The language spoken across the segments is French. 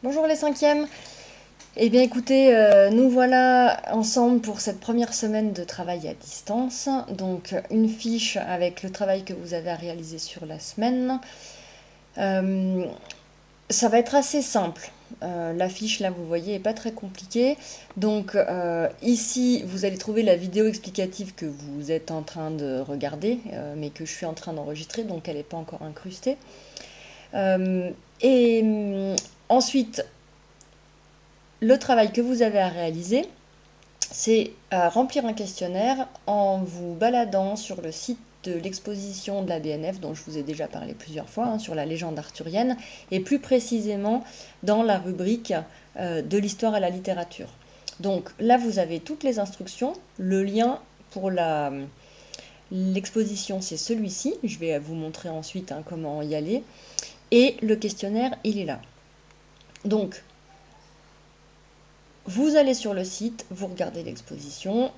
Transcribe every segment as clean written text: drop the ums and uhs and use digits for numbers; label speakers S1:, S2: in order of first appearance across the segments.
S1: Bonjour les cinquièmes. Eh bien écoutez, nous voilà ensemble pour cette première semaine de travail à distance. Donc une fiche avec le travail que vous avez à réaliser sur la semaine. Euh, Ça va être assez simple. La fiche là, vous voyez, est pas très compliquée. Donc ici, vous allez trouver la vidéo explicative que vous êtes en train de regarder, mais que je suis en train d'enregistrer, donc elle n'est pas encore incrustée. Euh, et ensuite, le travail que vous avez à réaliser, c'est remplir un questionnaire en vous baladant sur le site de l'exposition de la BNF dont je vous ai déjà parlé plusieurs fois, hein, sur la légende arthurienne, et plus précisément dans la rubrique de l'histoire à la littérature. Donc là, vous avez toutes les instructions. Le lien pour l'exposition, c'est celui-ci. Je vais vous montrer ensuite comment y aller. Et le questionnaire, il est là. Donc, vous allez sur le site, vous regardez l'exposition,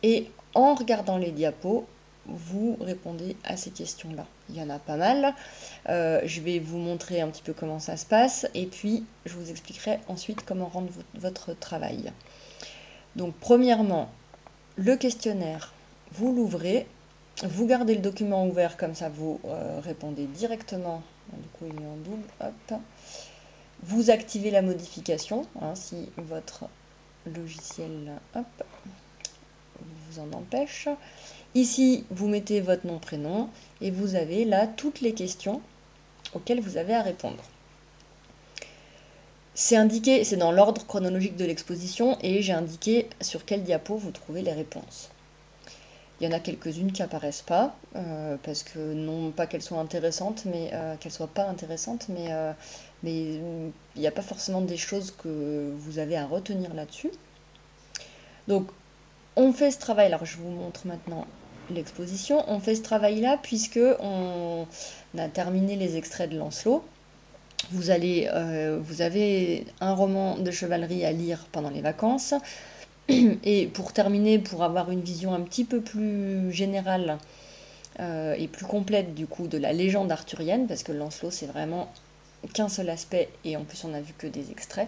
S1: et en regardant les diapos, vous répondez à ces questions-là. Il y en a pas mal. Je vais vous montrer un petit peu comment ça se passe et puis je vous expliquerai ensuite comment rendre votre travail. Donc premièrement, le questionnaire, vous l'ouvrez, vous gardez le document ouvert comme ça vous répondez directement. Du coup il est en double, hop. Vous activez la modification hein, si votre logiciel hop, vous en empêche. Ici, vous mettez votre nom, prénom, et vous avez là toutes les questions auxquelles vous avez à répondre. C'est indiqué, c'est dans l'ordre chronologique de l'exposition, et j'ai indiqué sur quel diapo vous trouvez les réponses. Il y en a quelques-unes qui apparaissent pas, parce que non pas qu'elles soient intéressantes, mais qu'elles soient pas intéressantes, mais il n'y a pas forcément des choses que vous avez à retenir là-dessus. Donc on fait ce travail, alors je vous montre maintenant l'exposition. On fait ce travail-là puisque on a terminé les extraits de Lancelot. Vous avez un roman de chevalerie à lire pendant les vacances. Et pour terminer, pour avoir une vision un petit peu plus générale et plus complète du coup de la légende arthurienne, parce que Lancelot c'est vraiment qu'un seul aspect et en plus on n'a vu que des extraits.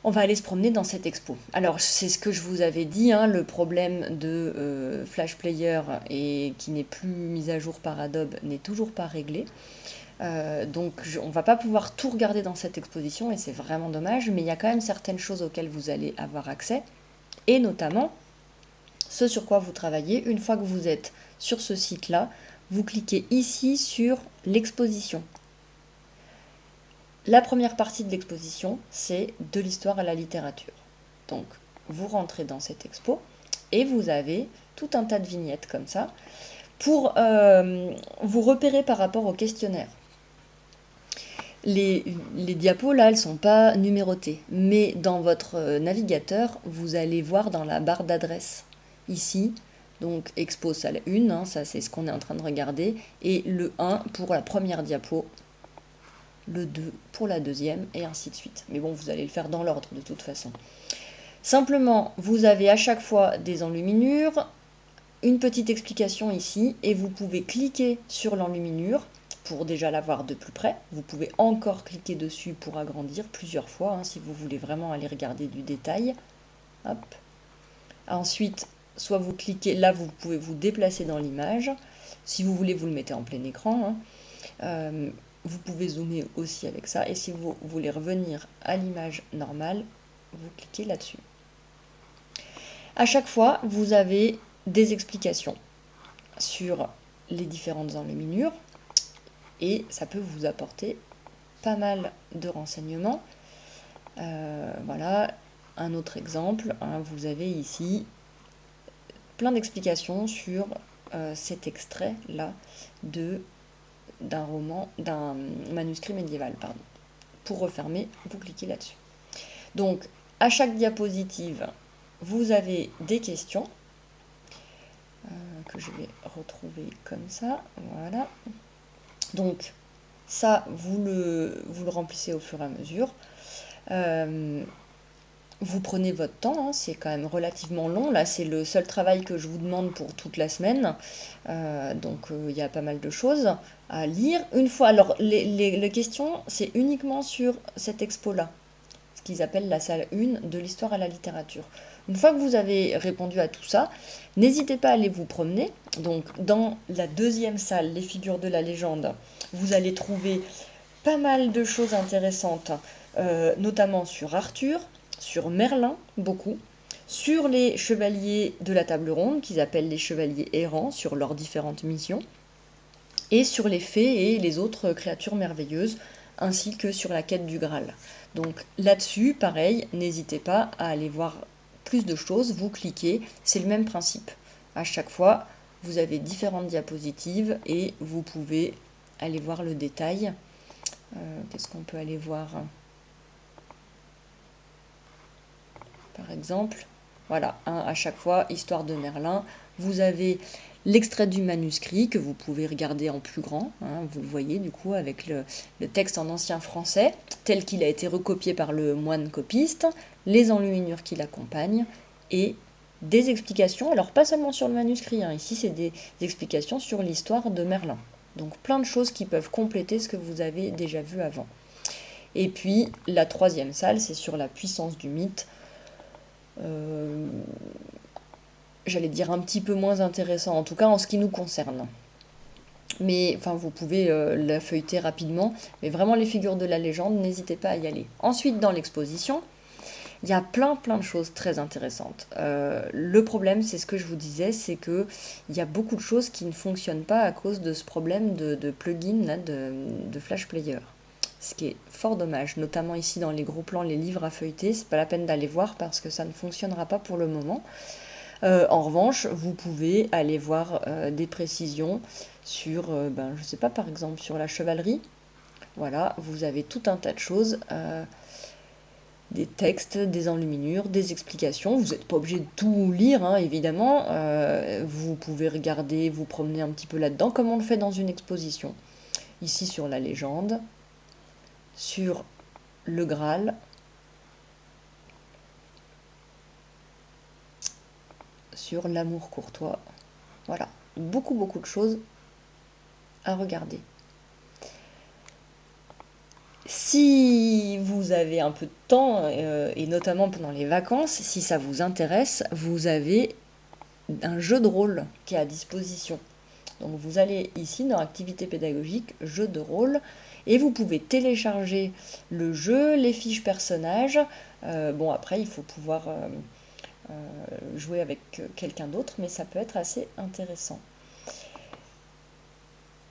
S1: On va aller se promener dans cette expo. Alors, c'est ce que je vous avais dit, hein, le problème de Flash Player et qui n'est plus mis à jour par Adobe n'est toujours pas réglé. Donc, on ne va pas pouvoir tout regarder dans cette exposition et c'est vraiment dommage, mais il y a quand même certaines choses auxquelles vous allez avoir accès, et notamment ce sur quoi vous travaillez. Une fois que vous êtes sur ce site-là, vous cliquez ici sur l'exposition. La première partie de l'exposition, c'est de l'histoire à la littérature. Donc, vous rentrez dans cette expo et vous avez tout un tas de vignettes comme ça pour vous repérer par rapport au questionnaire. Les diapos, là, elles ne sont pas numérotées, mais dans votre navigateur, vous allez voir dans la barre d'adresse, ici, donc expo salle 1, hein, ça c'est ce qu'on est en train de regarder, et le 1 pour la première diapo, le 2 pour la deuxième, et ainsi de suite. Mais bon, vous allez le faire dans l'ordre de toute façon. Simplement, vous avez à chaque fois des enluminures, une petite explication ici, et vous pouvez cliquer sur l'enluminure pour déjà la voir de plus près. Vous pouvez encore cliquer dessus pour agrandir plusieurs fois, hein, si vous voulez vraiment aller regarder du détail. Hop. Ensuite, soit vous cliquez, là vous pouvez vous déplacer dans l'image. Si vous voulez, vous le mettez en plein écran. Hein. Vous pouvez zoomer aussi avec ça. Et si vous voulez revenir à l'image normale, vous cliquez là-dessus. À chaque fois, vous avez des explications sur les différentes enluminures et ça peut vous apporter pas mal de renseignements. Voilà, un autre exemple, hein, vous avez ici plein d'explications sur cet extrait-là d'un roman, d'un manuscrit médiéval, pardon. Pour refermer, vous cliquez là-dessus. Donc, à chaque diapositive, vous avez des questions que je vais retrouver comme ça. Voilà. Donc, ça, vous le remplissez au fur et à mesure. Vous prenez votre temps, hein, c'est quand même relativement long. Là, c'est le seul travail que je vous demande pour toute la semaine. Donc, il y a pas mal de choses à lire. Une fois, alors, les questions, c'est uniquement sur cette expo-là, ce qu'ils appellent la salle 1 de l'histoire à la littérature. Une fois que vous avez répondu à tout ça, n'hésitez pas à aller vous promener. Donc, dans la deuxième salle, les figures de la légende, vous allez trouver pas mal de choses intéressantes, notamment sur Arthur, sur Merlin, beaucoup, sur les chevaliers de la table ronde, qu'ils appellent les chevaliers errants, sur leurs différentes missions, et sur les fées et les autres créatures merveilleuses, ainsi que sur la quête du Graal. Donc là-dessus, pareil, n'hésitez pas à aller voir plus de choses, vous cliquez, c'est le même principe. À chaque fois, vous avez différentes diapositives et vous pouvez aller voir le détail. Qu'est-ce qu'on peut aller voir? Par exemple, voilà, à chaque fois, histoire de Merlin, vous avez l'extrait du manuscrit que vous pouvez regarder en plus grand, hein, vous le voyez du coup avec le texte en ancien français, tel qu'il a été recopié par le moine copiste, les enluminures qui l'accompagnent, et des explications, alors pas seulement sur le manuscrit, hein, ici c'est des explications sur l'histoire de Merlin. Donc plein de choses qui peuvent compléter ce que vous avez déjà vu avant. Et puis la troisième salle, c'est sur la puissance du mythe. J'allais dire un petit peu moins intéressant, en tout cas en ce qui nous concerne. Mais enfin, vous pouvez la feuilleter rapidement, mais vraiment les figures de la légende, n'hésitez pas à y aller. Ensuite, dans l'exposition, il y a plein de choses très intéressantes. Le problème, c'est ce que je vous disais, c'est que il y a beaucoup de choses qui ne fonctionnent pas à cause de ce problème de plugin là, de Flash Player. Ce qui est fort dommage, notamment ici dans les gros plans, les livres à feuilleter, c'est pas la peine d'aller voir parce que ça ne fonctionnera pas pour le moment. En revanche, vous pouvez aller voir des précisions sur, je sais pas, par exemple sur la chevalerie. Voilà, vous avez tout un tas de choses, des textes, des enluminures, des explications. Vous n'êtes pas obligé de tout lire, hein, évidemment. Vous pouvez regarder, vous promener un petit peu là-dedans, comme on le fait dans une exposition. Ici sur la légende, sur le Graal, sur l'amour courtois. Voilà, beaucoup de choses à regarder. Si vous avez un peu de temps, et notamment pendant les vacances, si ça vous intéresse, vous avez un jeu de rôle qui est à disposition. Donc vous allez ici dans activité pédagogique, jeu de rôle, et vous pouvez télécharger le jeu, les fiches personnages. Bon après il faut pouvoir jouer avec quelqu'un d'autre, mais ça peut être assez intéressant.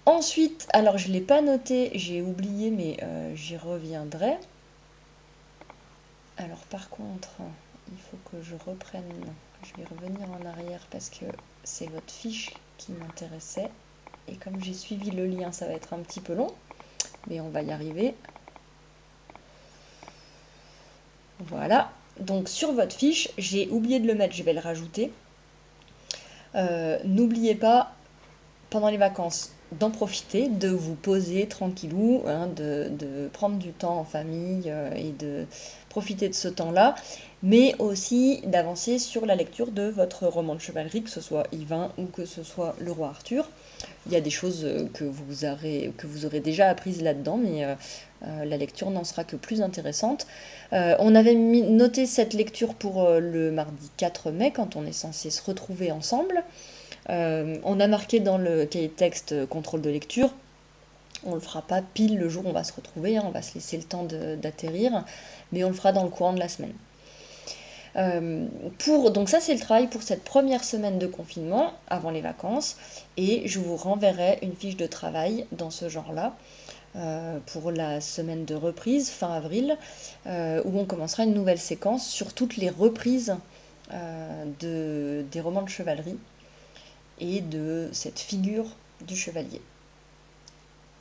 S1: Ensuite, alors je ne l'ai pas noté, j'ai oublié, mais j'y reviendrai. Alors par contre, il faut que je reprenne, je vais revenir en arrière parce que c'est votre fiche qui m'intéressait. Et comme j'ai suivi le lien, ça va être un petit peu long, mais on va y arriver. Voilà, donc sur votre fiche, j'ai oublié de le mettre, je vais le rajouter. N'oubliez pas, pendant les vacances, d'en profiter, de vous poser tranquillou, hein, de prendre du temps en famille et de profiter de ce temps-là, mais aussi d'avancer sur la lecture de votre roman de chevalerie, que ce soit Yvain ou que ce soit Le Roi Arthur. Il y a des choses que vous aurez déjà apprises là-dedans, mais la lecture n'en sera que plus intéressante. On avait noté cette lecture pour le mardi 4 mai, quand on est censé se retrouver ensemble. On a marqué dans le cahier de texte contrôle de lecture. On ne le fera pas pile le jour où on va se retrouver, hein, on va se laisser le temps d'atterrir, mais on le fera dans le courant de la semaine. Donc ça c'est le travail pour cette première semaine de confinement avant les vacances, et je vous renverrai une fiche de travail dans ce genre-là pour la semaine de reprise fin avril, où on commencera une nouvelle séquence sur toutes les reprises des romans de chevalerie et de cette figure du chevalier.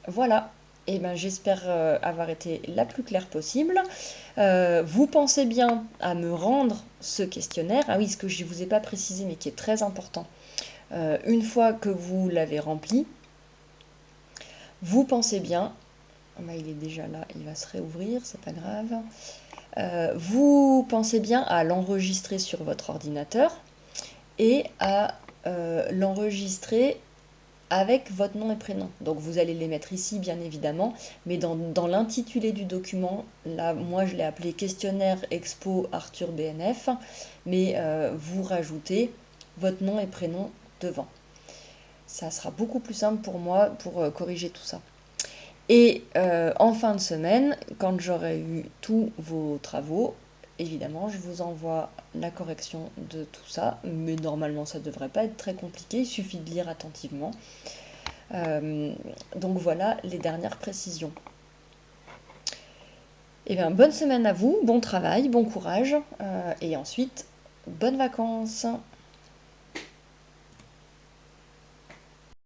S1: Voilà, et ben j'espère avoir été la plus claire possible. Vous pensez bien à me rendre ce questionnaire. Ah oui, ce que je ne vous ai pas précisé mais qui est très important. Une fois que vous l'avez rempli, vous pensez bien Bah, il est déjà là, il va se réouvrir, c'est pas grave. Vous pensez bien à l'enregistrer sur votre ordinateur et à l'enregistrer avec votre nom et prénom. Donc vous allez les mettre ici bien évidemment, mais dans l'intitulé du document, là moi je l'ai appelé questionnaire expo Arthur BNF, mais vous rajoutez votre nom et prénom devant. Ça sera beaucoup plus simple pour moi pour corriger tout ça. Et en fin de semaine, quand j'aurai eu tous vos travaux, évidemment, je vous envoie la correction de tout ça, mais normalement ça ne devrait pas être très compliqué, il suffit de lire attentivement. Donc voilà les dernières précisions. Et bien, bonne semaine à vous, bon travail, bon courage, et ensuite, bonnes vacances.